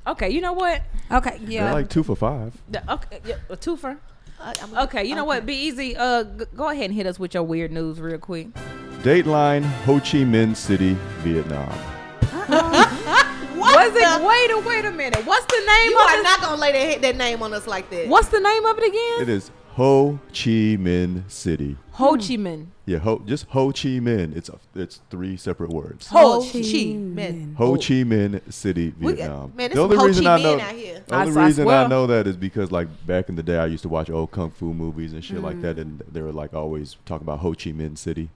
Okay, you know what? Okay, They're yeah. like 2 for $5. Okay, yeah, a twofer. I'm Okay, you know what? Be easy. Go ahead and hit us with your weird news real quick. Dateline, Ho Chi Minh City, Vietnam. Wait a minute. What's the name You of are it? not gonna lay that name on us like that. What's the name of it again? It is Ho Chi Minh City. Ho Chi Minh. Yeah, just Ho Chi Minh. It's 3 separate words. Ho Chi Chi Minh. Minh. Ho Chi Minh City, We- Vietnam. man, the there's only some Ho reason Chi I know, Minh out here. the only I reason swear. I know that is because like back in the day I used to watch old kung fu movies and shit like that, and they were like always talking about Ho Chi Minh City.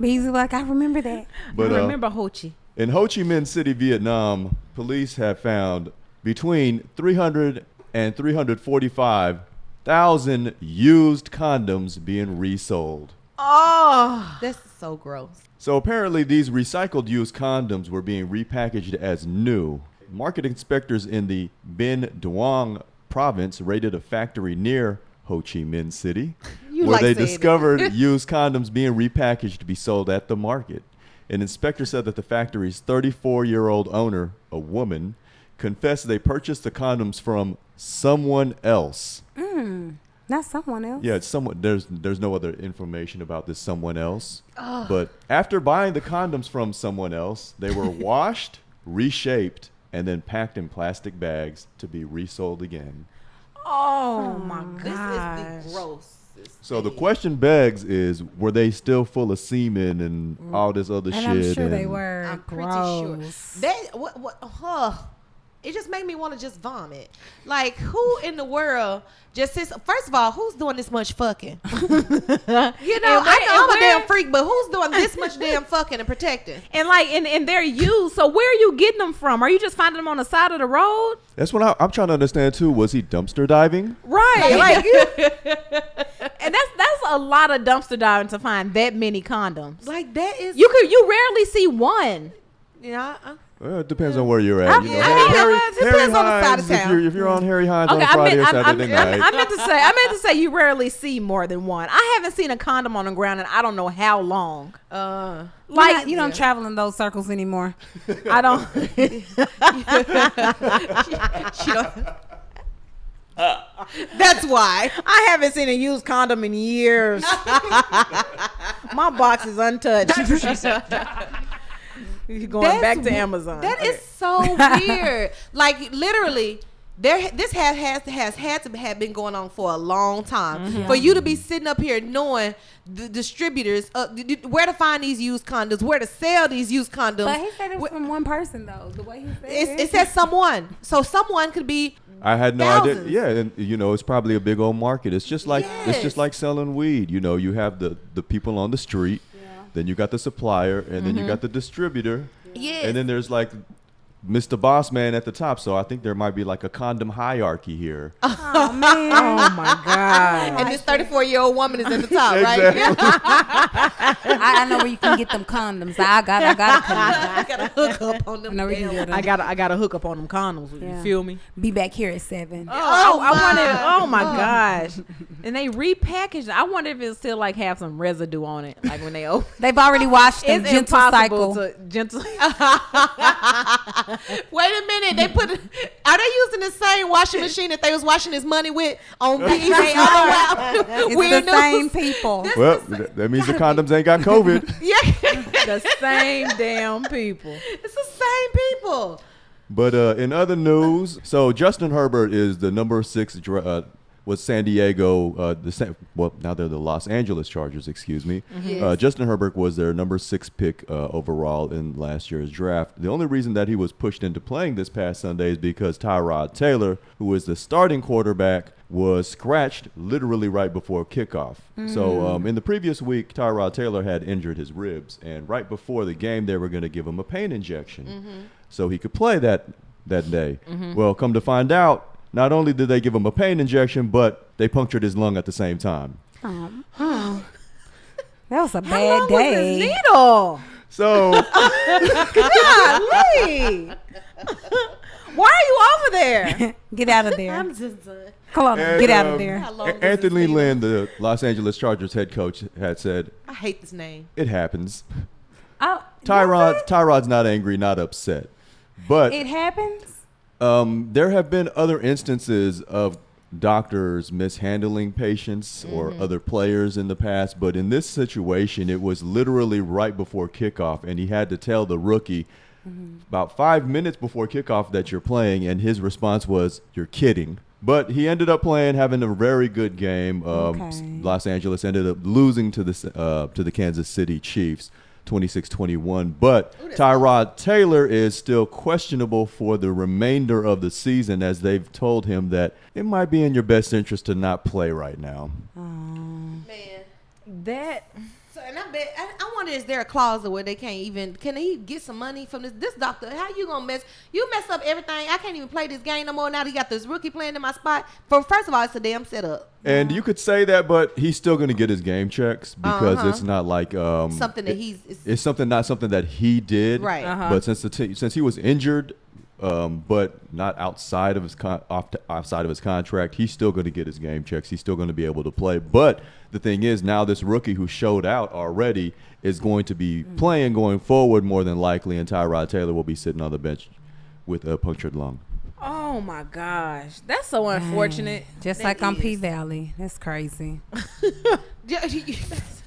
Beezy like I remember that. But I remember Ho Chi. in Ho Chi Minh City, Vietnam, police have found between 300 and 345,000 used condoms being resold. Oh. That's so gross. So apparently these recycled used condoms were being repackaged as new. Market inspectors in the Binh Duong province raided a factory near Ho Chi Minh City You where like they saying it. discovered used condoms being repackaged to be sold at the market. An inspector said that the factory's 34-year-old owner, a woman, confessed they purchased the condoms from someone else. Not someone else. Yeah, it's someone. There's no other information about this someone else. But after buying the condoms from someone else, they were washed, reshaped, and then packed in plastic bags to be resold again. Oh my This God. is the grossest. So the question begs is, were they still full of semen and all this other And shit? I'm sure they and- were. I'm pretty gross. sure. It just made me want to just vomit. Like, who in the world just sits? First of all, who's doing this much fucking? You know, I know I'm a damn freak, but who's doing this much damn fucking and protecting? And like, and they're used. So where are you getting them from? Are you just finding them on the side of the road? That's what I'm trying to understand too. Was he dumpster diving? Right. Like, and that's a lot of dumpster diving to find that many condoms. Like that is You rarely see one. Well, it depends on where you're at. You know, it depends on the side of Hines, town. if you're on Harry Hines on Friday or Saturday night. I meant to say you rarely see more than one. I haven't seen a condom on the ground in I don't know how long. Like you don't travel in those circles anymore. I don't. She don't. That's why I haven't seen a used condom in years. My box is untouched. You're going back to Amazon. That is so weird. Like literally, this has had to have been going on for a long time. For you to be sitting up here knowing the distributors, where to find these used condoms, where to sell these used condoms. But he said it was from one person though. The way he said it says someone. So someone could be. I had no thousands. idea. Yeah, and it's probably a big old market. It's just like selling weed. You have the people on the street, then you got the supplier, and then you got the distributor. Yes. And then there's like Mr. Boss Man at the top. So I think there might be like a condom hierarchy here. Oh man. Oh my God. And this 34-year-old woman is at the top, Exactly. right? I know where you can get them condoms. I got a condom. I got a hook up on them. I know where you can get them. I got to hook up on them condoms. You Yeah. feel me? Be back here at 7. I wonder. Oh my gosh! And they repackaged. I wonder if it still like have some residue on it, like when they open. They've already washed them. It's Gentle impossible cycle. to gentle. Wait a minute. Are they using the same washing machine that they was washing his money with on BET? It's Weird the same news. people. Well, that means the condoms ain't got COVID. Yeah. The same damn people. It's the same people. But in other news, so Justin Herbert is the number 6 was San Diego. Now they're the Los Angeles Chargers. Excuse me. Yes. Justin Herbert was their number 6 pick overall in last year's draft. The only reason that he was pushed into playing this past Sunday is because Tyrod Taylor, who is the starting quarterback, was scratched literally right before kickoff. So in the previous week, Tyrod Taylor had injured his ribs, and right before the game, they were going to give him a pain injection so he could play that day. Well, come to find out, not only did they give him a pain injection, but they punctured his lung at the same time. That was a How bad long was this day. needle? So Golly. Why are you over there? Get out of there. I'm just done. Come on, And, get out of there. How long was Anthony this Lynn, the Los Angeles Chargers head coach, had said, I hate this name. "It happens." Oh, Tyrod's not angry, not upset, but it happens. there have been other instances of doctors mishandling patients or other players in the past, but in this situation, it was literally right before kickoff, and he had to tell the rookie about 5 minutes before kickoff that you're playing, and his response was, "You're kidding." But he ended up playing, having a very good game. Los Angeles ended up losing to the Kansas City Chiefs, 26-21. But Tyrod Taylor is still questionable for the remainder of the season, as they've told him that it might be in your best interest to not play right now. Man. That. So, and I wonder, is there a clause where they can he get some money from this doctor? How you gonna mess up everything? I can't even play this game no more now that you got this rookie playing in my spot. First of all, it's a damn setup. And you could say that, but he's still going to get his game checks because it's not like Something that it's not something that he did, Right. But since he was injured, but not outside of his outside of his contract, he's still going to get his game checks. He's still going to be able to play. But the thing is, now this rookie who showed out already is going to be playing going forward more than likely, and Tyrod Taylor will be sitting on the bench with a punctured lung. Oh my gosh, that's so unfortunate. Just like on P Valley. That's crazy.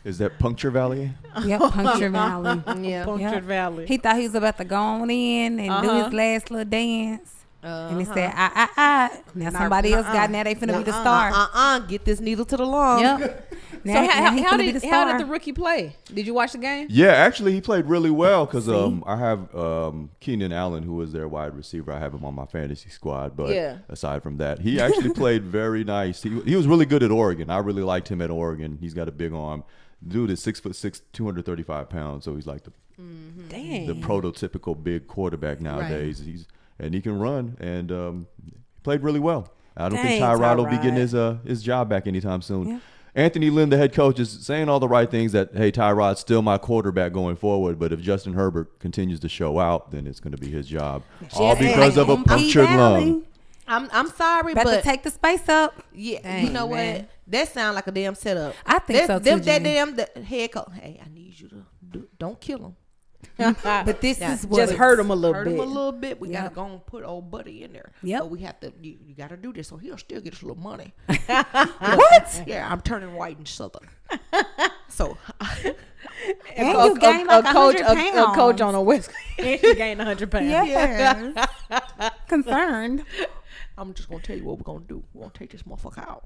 Is that Puncture Valley? Yep, Puncture Valley. Yeah. Punctured Yep. Valley. He thought he was about to go on in and do his last little dance. And he said, Now somebody else got now they finna be the star. Get this needle to the lung. Yep. So Now he how finna be the did how star. did the rookie play? Did you watch the game? Yeah, actually, he played really well because I have Keenan Allen, who is their wide receiver. I have him on my fantasy squad. But aside from that, he actually played very nice. He was really good at Oregon. I really liked him at Oregon. He's got a big arm. Dude is 6'6", 235 pounds. So he's like the prototypical big quarterback nowadays. Right. And he can run and played really well. I don't think Dang, Tyrod will be Tyrod. getting his job back anytime soon. Yeah. Anthony Lynn, the head coach, is saying all the right things that, hey, Tyrod's still my quarterback going forward, but if Justin Herbert continues to show out, then it's going to be his job. All because of a punctured lung. I'm sorry, Better but take the space up. yeah, Dang, you know man. what? That sounds like a damn setup. I think so too, That Jen. damn head coach. Hey, I need you to don't kill him. But this Now, is what Just hurt him a little Hurt bit. him a little bit. We Yep. gotta go and put old buddy in there. Yep. But we have to. You gotta do this, so he'll still get his little money. What? Yeah, I'm turning white and southern. So And you gained like 100 a pounds. coach on a West and she gained 100 pounds. Yes. Concerned. I'm just gonna tell you what we're gonna do. We're gonna take this motherfucker out,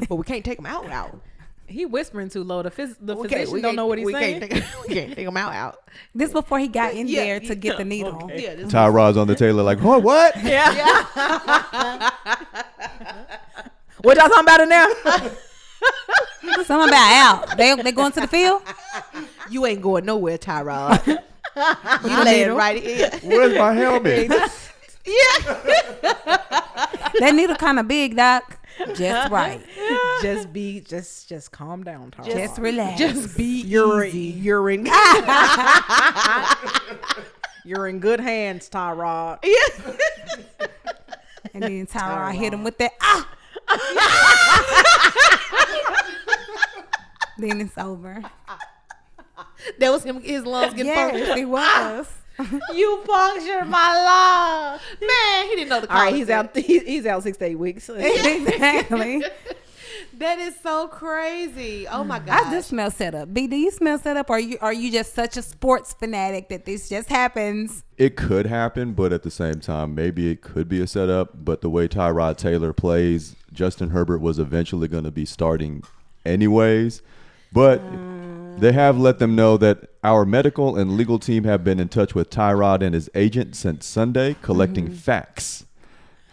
but we can't take him out. He whispering too low. The We physician don't know what he's saying. We can't take him out. This before he got in Yeah, there to get the needle. okay. Yeah, this Tyrod's on the Taylor like, what? Yeah. What y'all talking about in there? Something about out. They going to the field? you ain't going nowhere, Tyrod. You laying right here. Where's my helmet? Yeah. That needle kind of big, Doc. Just right. Just calm down, Tara. Just relax. Just be You're easy. you're in you're in good hands, Tyrod. Yeah. And then Tyra hit him with that. Then it's over. That was him. His lungs getting punctured. Yes, it was. You punctured my lung. Man, he didn't know the. All right, cause he's of that. out. He's out 6 to 8 weeks. Exactly. That is so crazy. Oh my god. I do smell setup. B, do you smell setup? Or are you just such a sports fanatic that this just happens? It could happen, but at the same time, maybe it could be a setup. But the way Tyrod Taylor plays, Justin Herbert was eventually going to be starting anyways. But they have let them know that our medical and legal team have been in touch with Tyrod and his agent since Sunday, collecting facts.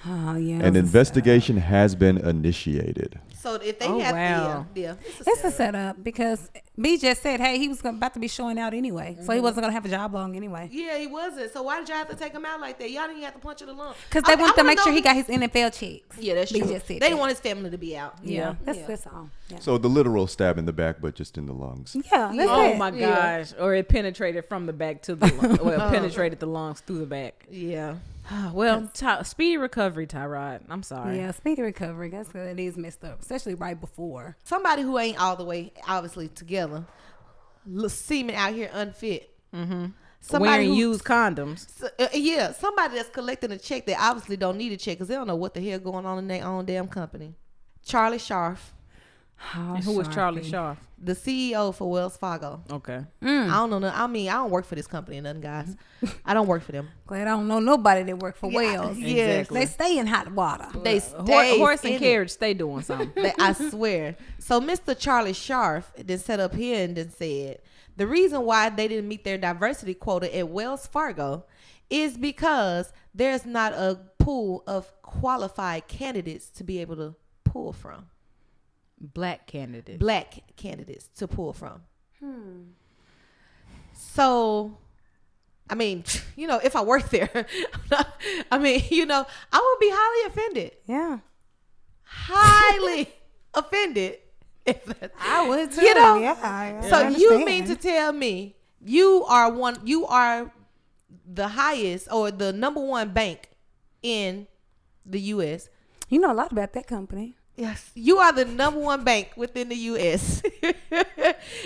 Oh, yeah. An investigation has been initiated. So if they Oh, have wow. yeah, It's a setup because B just said, hey, he was about to be showing out anyway. So he wasn't going to have a job long anyway. Yeah, he wasn't. So why did y'all have to take him out like that? Y'all didn't have to punch in the lung. Because they I wanted to wanna make sure know he got his NFL checks. Yeah, that's B true. just said They that. didn't want his family to be out. Yeah, Yeah. that's all. Yeah, So the literal stab in the back, but just in the lungs. yeah that's Oh it. my gosh! Or it penetrated from the back to the lung. Well, penetrated the lungs through the back. Yeah. Well, speedy recovery, Tyrod. I'm sorry. Yeah, speedy recovery. That's good. It is messed up, especially right before. Somebody who ain't all the way obviously together, seeming out here unfit. Mm-hmm. Somebody Wearing who- used condoms. Yeah, somebody that's collecting a check that obviously don't need a check because they don't know what the hell going on in their own damn company. Charlie Scharf, Oh, And who was Charlie Sharpie. Scharf? the CEO for Wells Fargo. Okay. Mm. I don't know. I mean, I don't work for this company or nothing, guys. I don't work for them. Glad I don't know nobody that work for Wells. Yes. Exactly. They stay in hot water. They stay Horse and in it. carriage stay doing something. I swear. So Mr. Charlie Scharf then set up here and then said the reason why they didn't meet their diversity quota at Wells Fargo is because there's not a pool of qualified candidates to be able to pull from. Black candidate. Black candidates to pull from. So, I mean, you know, if I worked there, I mean, you know, I would be highly offended. Yeah. Highly offended. If that, I would too. You know? Yeah. I so you understand. mean to tell me you are the highest or the number one bank in the U.S. You know a lot about that company. Yes, you are the number one bank within the U.S.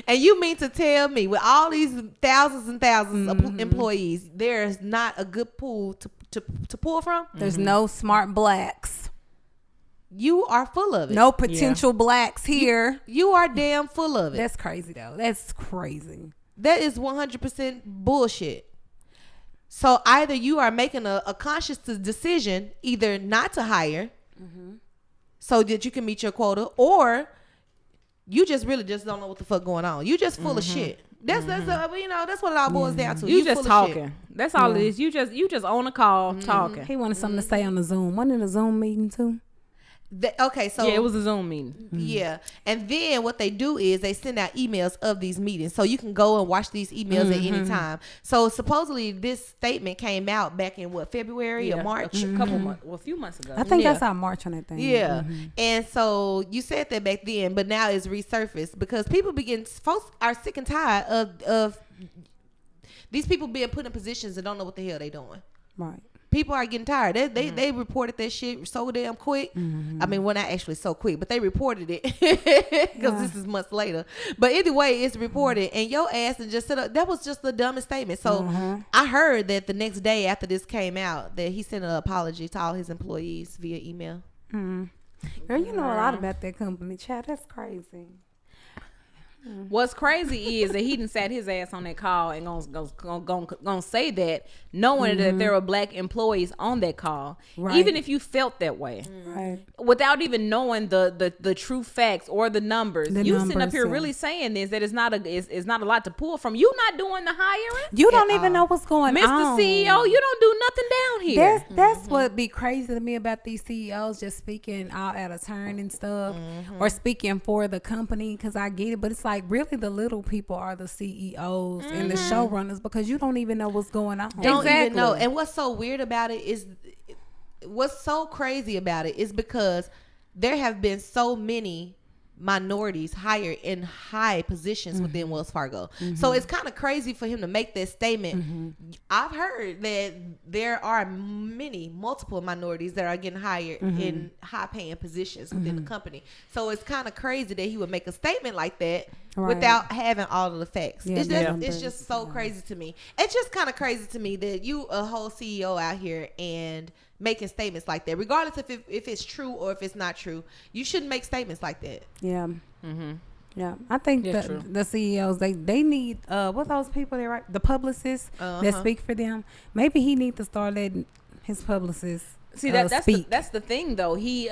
And you mean to tell me with all these thousands and thousands of employees, there is not a good pool to pull from? There's no smart blacks. You are full of it. No potential blacks here. You are damn full of it. That's crazy though. That's crazy. That is 100% bullshit. So either you are making a conscious decision either not to hire so that you can meet your quota, or you just really just don't know what the fuck going on. You just full of shit. That's you know, that's what it all boils down to. You just full of shit. talking. That's all it is. You just on a call talking. He wanted something to say on the Zoom. Wasn't it a Zoom meeting too? Okay, so Yeah, it was a Zoom meeting. Yeah, and then what they do is they send out emails of these meetings, so you can go and watch these emails at any time. So supposedly this statement came out back in February or March, A few months ago. I think I saw March on that thing. Yeah, and so you said that back then, but now it's resurfaced because folks are sick and tired of these people being put in positions and don't know what the hell they doing. Right. People are getting tired. They reported that shit so damn quick. I mean, well, not actually so quick, but they reported it because this is months later. But anyway, it's reported, and your ass and just said that was just the dumbest statement. So I heard that the next day after this came out, that he sent an apology to all his employees via email. Girl, you know a lot about that company, Chad. That's crazy. What's crazy is that he done sat his ass on that call and gonna say that, knowing that there were black employees on that call, even if you felt that way, without even knowing the true facts or the numbers. Sitting up here really saying this, that it's not a lot to pull from. You not doing the hiring. You don't even know what's going on, Mr. CEO. You don't do nothing down here. That's what be crazy to me about these CEOs just speaking all out of turn and stuff, or speaking for the company. Because I get it, but it's like really the little people are the CEOs and the showrunners, because you don't even know what's going on. Don't even know. And what's so weird about it is, what's so crazy about it is because there have been so many minorities hired in high positions within Wells Fargo. So it's kind of crazy for him to make that statement. I've heard that there are multiple minorities that are getting hired in high paying positions within the company. So it's kind of crazy that he would make a statement like that without having all of the facts. It's just so crazy to me. It's just kind of crazy to me that you a whole CEO out here and making statements like that, regardless if it's true or if it's not true. You shouldn't make statements like that. Yeah. Yeah, I think the CEOs they need what those people there, right? The publicists that speak for them. Maybe he needs to start letting his publicists that's speak. that's the thing though. He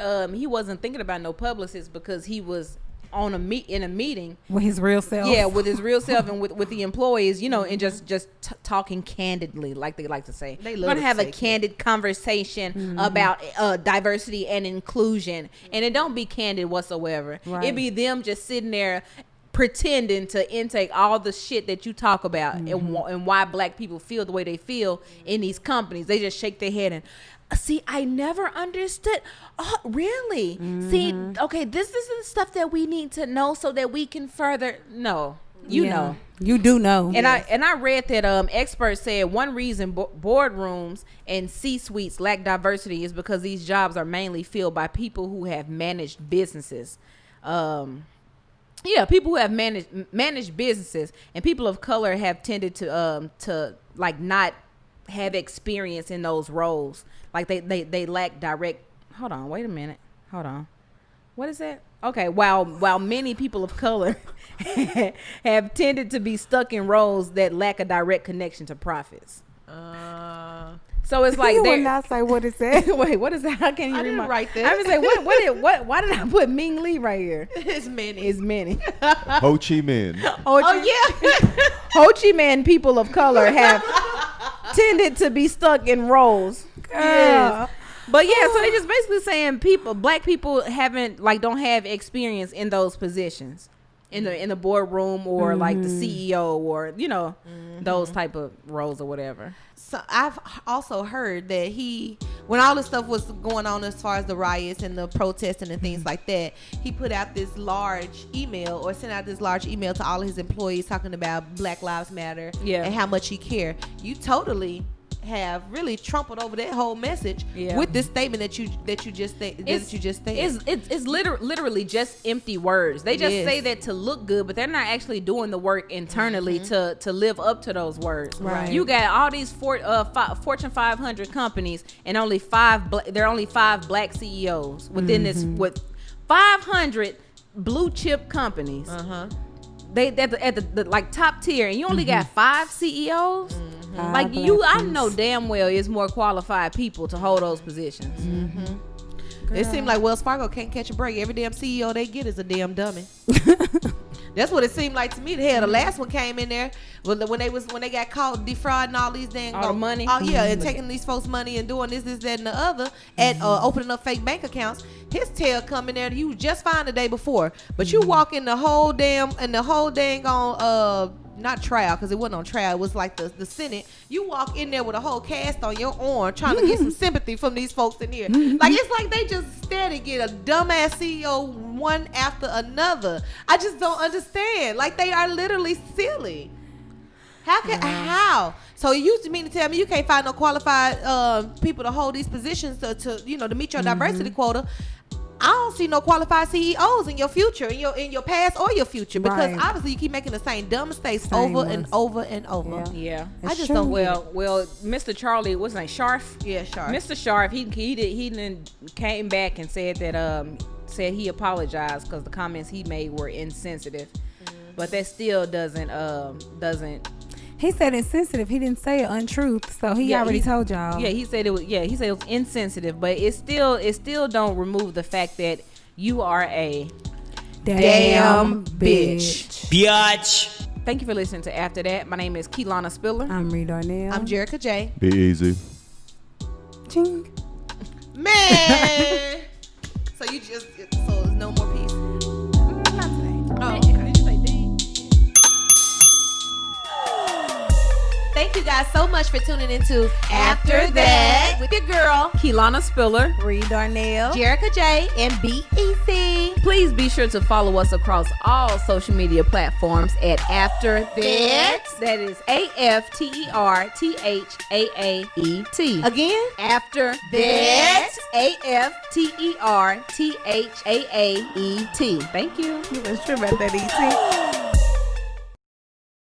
wasn't thinking about no publicists because he was on in a meeting with his real self. Yeah, with his real self and with the employees, and just talking candidly, like they like to say. We're gonna have a candid conversation about diversity and inclusion, and it don't be candid whatsoever. It be them just sitting there pretending to intake all the shit that you talk about and why black people feel the way they feel in these companies. They just shake their head and see, I never understood. Oh, really? See, okay, this is the stuff that we need to know so that we can further. No, you know. You do know. And I read that experts said one reason boardrooms and C-suites lack diversity is because these jobs are mainly filled by people who have managed businesses. People who have managed businesses, and people of color have tended to like not have experience in those roles. Like they lack direct. Hold on, wait a minute. Hold on. What is that? Okay, while many people of color have tended to be stuck in roles that lack a direct connection to profits. So it's like you would not say what it said. Wait, what is that? How can you read didn't write that. I would say what? Why did I put Ming Lee right here? It's many. It's many. Ho Chi Minh. Ho Chi Minh people of color have tended to be stuck in roles. Yes. But so they just basically saying black people don't have experience in those positions, in the boardroom or like the CEO or those type of roles or whatever. So I've also heard that when all this stuff was going on as far as the riots and the protesting and things like that, he put out this large email or sent out this large email to all of his employees talking about Black Lives Matter and how much he cared. You totally have really trampled over that whole message with this statement that you just stated. It's literally just empty words. They just say that to look good, but they're not actually doing the work internally to live up to those words. Right. You got all these Fortune 500 companies, and there are only 5 black CEOs within this with 500 blue chip companies. They at the like top tier, and you only got 5 CEOs. Like I know damn well it's more qualified people to hold those positions. It seems like Wells Fargo can't catch a break. Every damn CEO they get is a damn dummy. That's what it seemed like to me. Hell, the last one came in there when they got caught defrauding all these dang All the money. Oh yeah, and taking these folks' money and doing this, that, and the other, and opening up fake bank accounts. His tail come in there. You was just fine the day before, but you walk in the whole dang on not trial, because it wasn't on trial. It was like the Senate. You walk in there with a whole cast on your arm trying to get some sympathy from these folks in here. Like, it's like they just steady get a dumbass CEO one after another. I just don't understand. Like, they are literally silly. How? So you mean to tell me you can't find no qualified people to hold these positions to meet your diversity quota? I don't see no qualified CEOs in your future, in your past or your future, because obviously you keep making the same dumb mistakes over and over and over. Yeah. I just don't. Well, Mr. Charlie, what's his name? Scharf. Yeah, Scharf. Mr. Scharf, he then came back and said that said he apologized because the comments he made were insensitive, but that still doesn't. He said insensitive. He didn't say an untruth, so he already told y'all. Yeah, he said it was. Yeah, he said it was insensitive, but it still don't remove the fact that you are a damn bitch. Biatch. Thank you for listening to After That. My name is KeLanna Spiller. I'm RiRi Darnell. I'm Jherica Jay. Be easy. Ching. Man. So there's no more peace. Not today. Oh, okay. Did you say D? Thank you guys so much for tuning into After That with your girl KeLanna Spiller. RiRi Darnell. Jherica Jay and Be Easy. Please be sure to follow us across all social media platforms at After THAAET. That is AFTERTHAAET. Again, After THAAET. AFTERTHAAET. Thank you. You was sure about that, E.T.